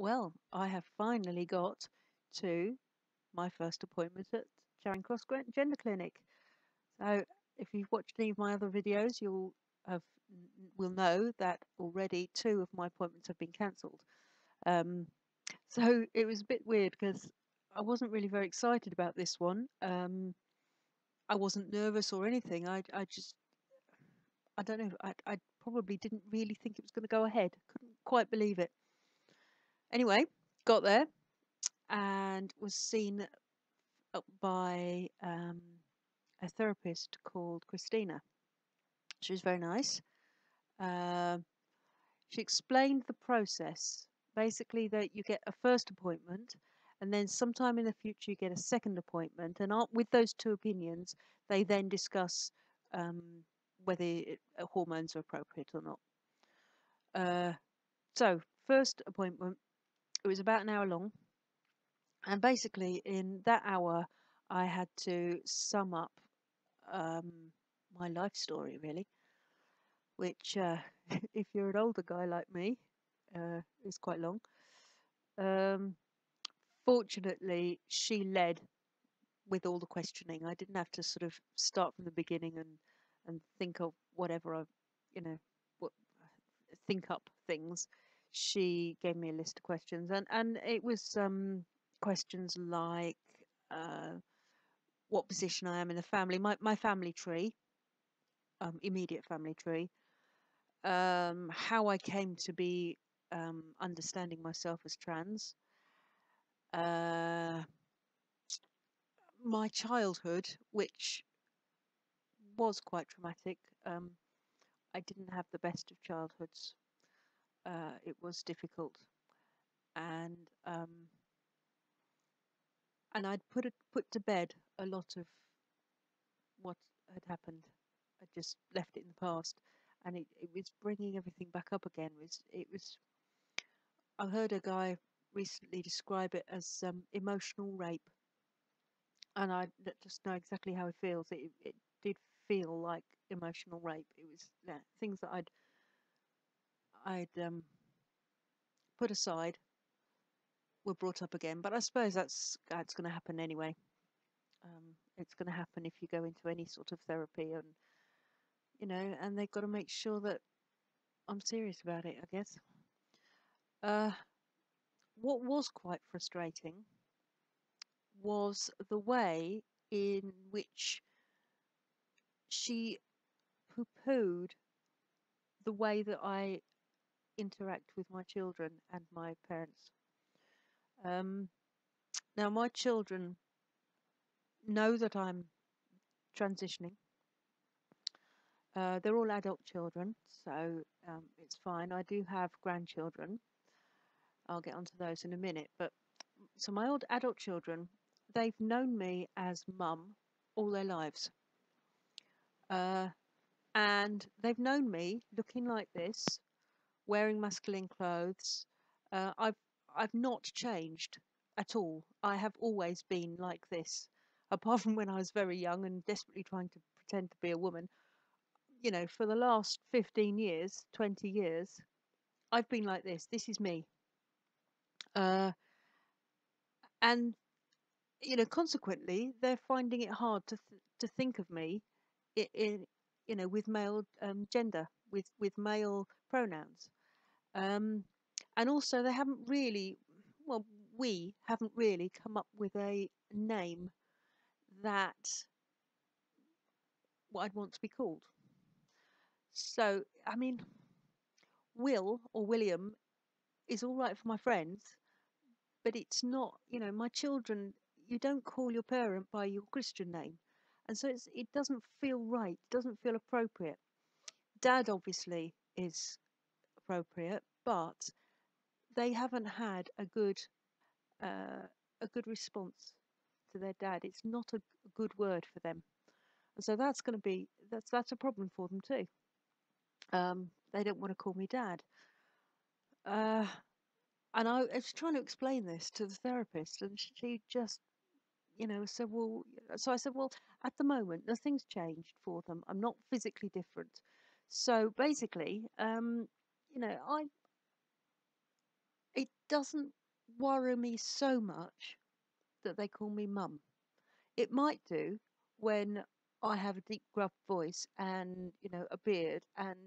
Well, I have finally got to my first appointment at Charing Cross Gender Clinic. So, if you've watched any of my other videos, you'll have will know that already two of my appointments have been cancelled. Um, so it was a bit weird because I wasn't really very excited about this one. I wasn't nervous or anything. I just I don't know. I probably didn't really think it was going to go ahead. Couldn't quite believe it. Anyway, got there and was seen by a therapist called Christina. She was very nice. Um she explained the process. Basically, that you get a first appointment, and then sometime in the future you get a second appointment, and with those two opinions, they then discuss um, whether hormones are appropriate or not. Uh, so, first appointment, it was about an hour long, and basically in that hour, I had to sum up um, my life story, really, which, if you're an older guy like me, is quite long. Um, Fortunately, she led with all the questioning. I didn't have to sort of start from the beginning and think of whatever you know, what, think up things. She gave me a list of questions, and it was questions like uh, what position I am in the family, my family tree, immediate family tree, how I came to be understanding myself as trans, uh, my childhood, which was quite traumatic. Um, I didn't have the best of childhoods. It was difficult, and um, I'd put to bed a lot of what had happened. I just left it in the past, and it was bringing everything back up again. It was. I heard a guy recently describe it as emotional rape, and I just know exactly how it feels. It did feel like emotional rape. It was, yeah, things that I'd put aside were brought up again. But I suppose that's going to happen anyway. It's going to happen if you go into any sort of therapy, and and they've got to make sure that I'm serious about it, I guess. Uh, what was quite frustrating was the way in which she poo-pooed the way that I interact with my children and my parents. Um, Now, my children know that I'm transitioning. They're all adult children, so it's fine. I do have grandchildren. I'll get onto those in a minute. But so my old adult children, they've known me as mum all their lives. Uh, and they've known me looking like this, wearing masculine clothes. Uh, I've I've not changed at all. I have always been like this, apart from when I was very young and desperately trying to pretend to be a woman. For the last 15 years, 20 years, I've been like this. This is me. Uh, and consequently, they're finding it hard to think of me in with male gender, with male pronouns. Um, and also, they haven't really, well, we haven't really come up with a name that what I'd want to be called. So, I mean, Will or William is all right for my friends, but it's not, my children, you don't call your parent by your Christian name. And so it doesn't feel right, it doesn't feel appropriate. Dad obviously is appropriate, but they haven't had uh, a good response to their dad. It's not a good word for them, and so that's a problem for them too. They don't want to call me dad, uh, and I was trying to explain this to the therapist, and she just said, well, so I said, well, at the moment nothing's changed for them. I'm not physically different, so basically, I It doesn't worry me so much that they call me mum. It might do when I have a deep gruff voice and, a beard, and,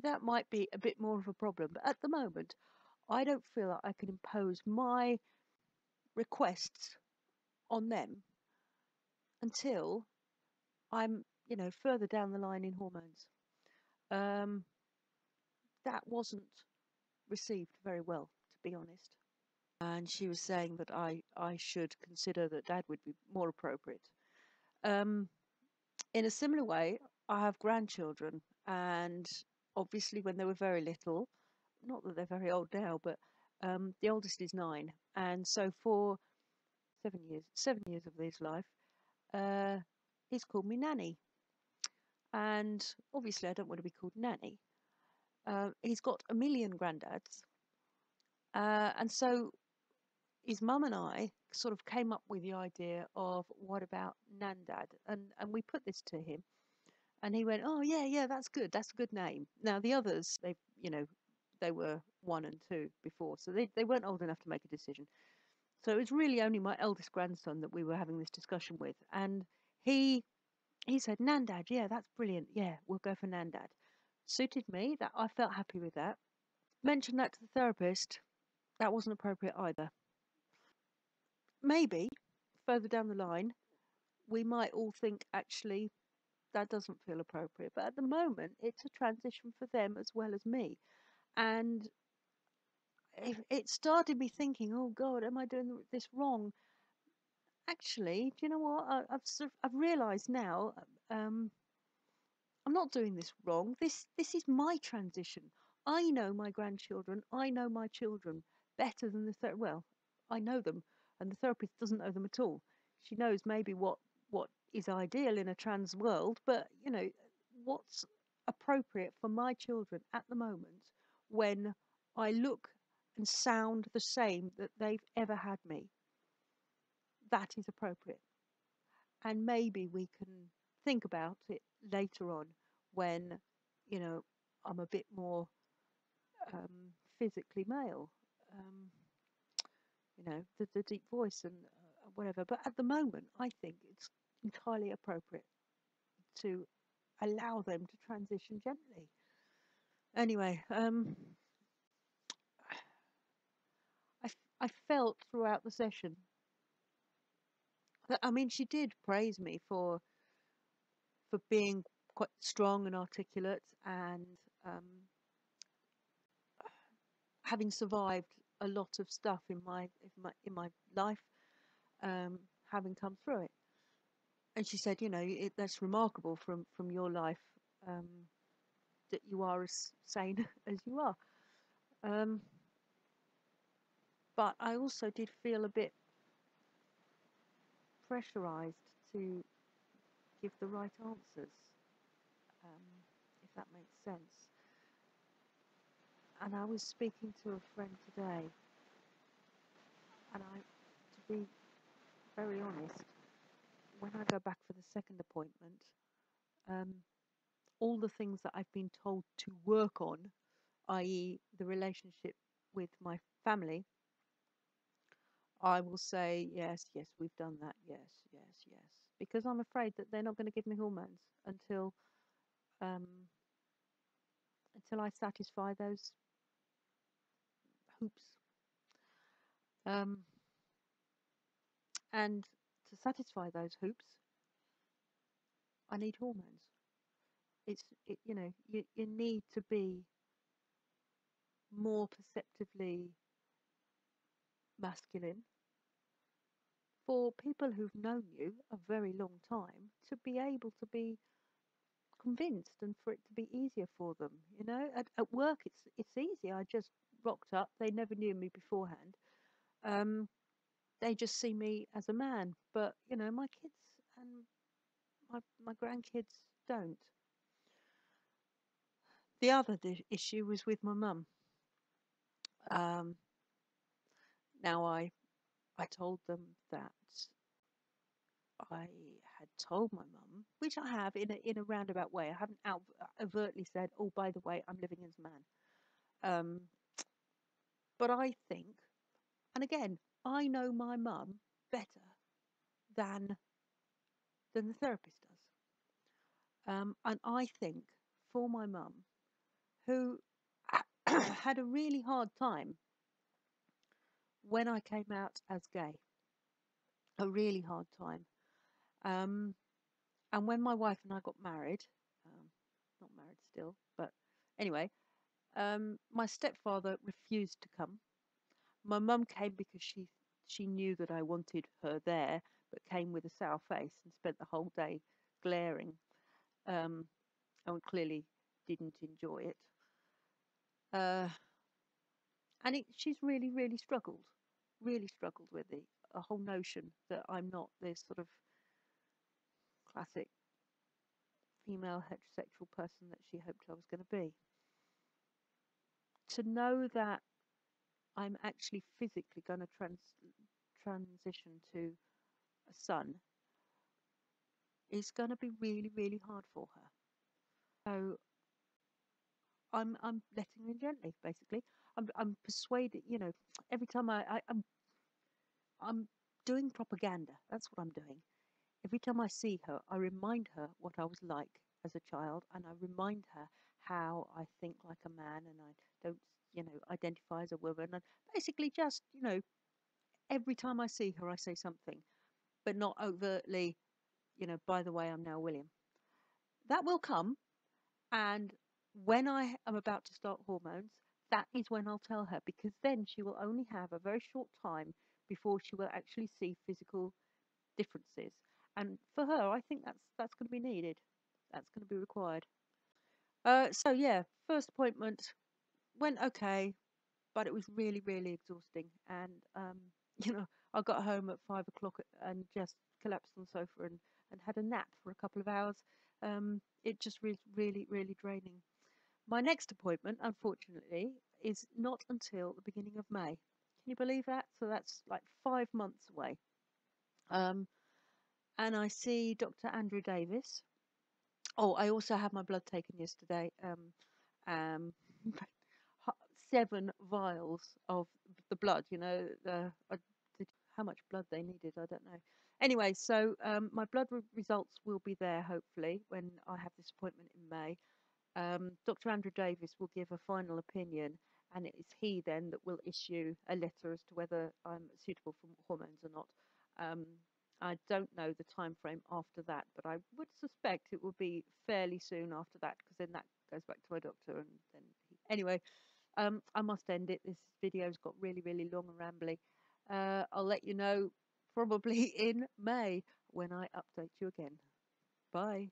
that might be a bit more of a problem. But at the moment, I don't feel like I can impose my requests on them until I'm, further down the line in hormones. Um, that wasn't received very well, to be honest. And she was saying that I should consider that dad would be more appropriate. Um, in a similar way, I have grandchildren, and obviously when they were very little, not that they're very old now, but the oldest is 9, and so for 7 years of his life, uh, he's called me Nanny, and obviously I don't want to be called Nanny. He's got a million granddads, and so his mum and I sort of came up with the idea of what about Nandad, and we put this to him, and he went, "Oh yeah, yeah, that's good. That's a good name." Now the others, they were 1 and 2 before, so they weren't old enough to make a decision. So it was really only my eldest grandson that we were having this discussion with, and he he said, "Nandad, yeah, that's brilliant. Yeah, we'll go for Nandad." Suited me. That I felt happy with that. Mentioned that to the therapist. That wasn't appropriate either. Maybe further down the line, we might all think actually that doesn't feel appropriate. But at the moment, it's a transition for them as well as me. And it started me thinking, oh God, am I doing this wrong? Actually, do you know what? I've realised now. Um, I'm not doing this wrong. This is my transition. I know my grandchildren. I know my children better than well, I know them, and the therapist doesn't know them at all. She knows maybe what is ideal in a trans world, but what's appropriate for my children at the moment when I look and sound the same that they've ever had me. That is appropriate, and maybe we can think about it later on when you know I'm a bit more physically male, um, the deep voice and whatever. But at the moment I think it's entirely appropriate to allow them to transition gently. Anyway, I felt throughout the session that, I mean, she did praise me for being quite strong and articulate, and um, having survived a lot of stuff in my life, having come through it. And she said, that's remarkable from your life, um, that you are as sane as you are. Um, but I also did feel a bit pressurized to give the right answers, um, if that makes sense. And I was speaking to a friend today, and to be very honest, when I go back for the second appointment, um, all the things that I've been told to work on, i.e., the relationship with my family, I will say, yes, yes, we've done that, yes, yes, yes. Because I'm afraid that they're not going to give me hormones um, until I satisfy those hoops. Um, and to satisfy those hoops, I need hormones. You need to be more perceptively masculine for people who've known you a very long time to be able to be convinced, and for it to be easier for them. At work it's easy. I just rocked up. They never knew me beforehand. um they just see me as a man, but my kids and my grandkids don't. The other issue was with my mum. um Now I told them that I had told my mum, which I have in a roundabout way. I haven't overtly said, "Oh, by the way, I'm living as a man." But I think, and again, I know my mum better than the therapist does. And I think for my mum, who had a really hard time when I came out as gay, a really hard time. Um, and when my wife and I got married, um, not married still, but anyway, my stepfather refused to come. My mum came because she knew that I wanted her there, but came with a sour face and spent the whole day glaring, um, and clearly didn't enjoy it. Uh, and she's really really struggled with the a whole notion that I'm not this sort of classic female heterosexual person that she hoped I was going to be. To know that I'm actually physically going to transition to a son is going to be really hard for her. So I'm letting her gently, basically. I'm persuaded, every time I'm doing propaganda. That's what I'm doing. Every time I see her, I remind her what I was like as a child, and I remind her how I think like a man and I don't, identify as a woman. And basically, just, every time I see her, I say something, but not overtly, by the way, I'm now William. That will come. And when I am about to start hormones, that is when I'll tell her, because then she will only have a very short time before she will actually see physical differences. And for her, I think that's going to be needed. That's going to be required. So yeah, first appointment went okay, but it was really exhausting. And I got home at 5 o'clock and just collapsed on the sofa and had a nap for a couple of hours. It just was really draining. My next appointment, unfortunately, is not until the beginning of May. Can you believe that? So that's like 5 months away. And I see Dr. Andrew Davis. Oh, I also had my blood taken yesterday. Um, 7 vials of the blood. How much blood they needed, I don't know. Anyway, so my blood results will be there hopefully when I have this appointment in May. Dr. Andrew Davis will give a final opinion, and it is he then that will issue a letter as to whether I'm suitable for hormones or not. I don't know the time frame after that, but I would suspect it will be fairly soon after that, because then that goes back to my doctor, and then anyway, I must end it. This video's got really long and rambly. I'll let you know probably in May when I update you again. Bye.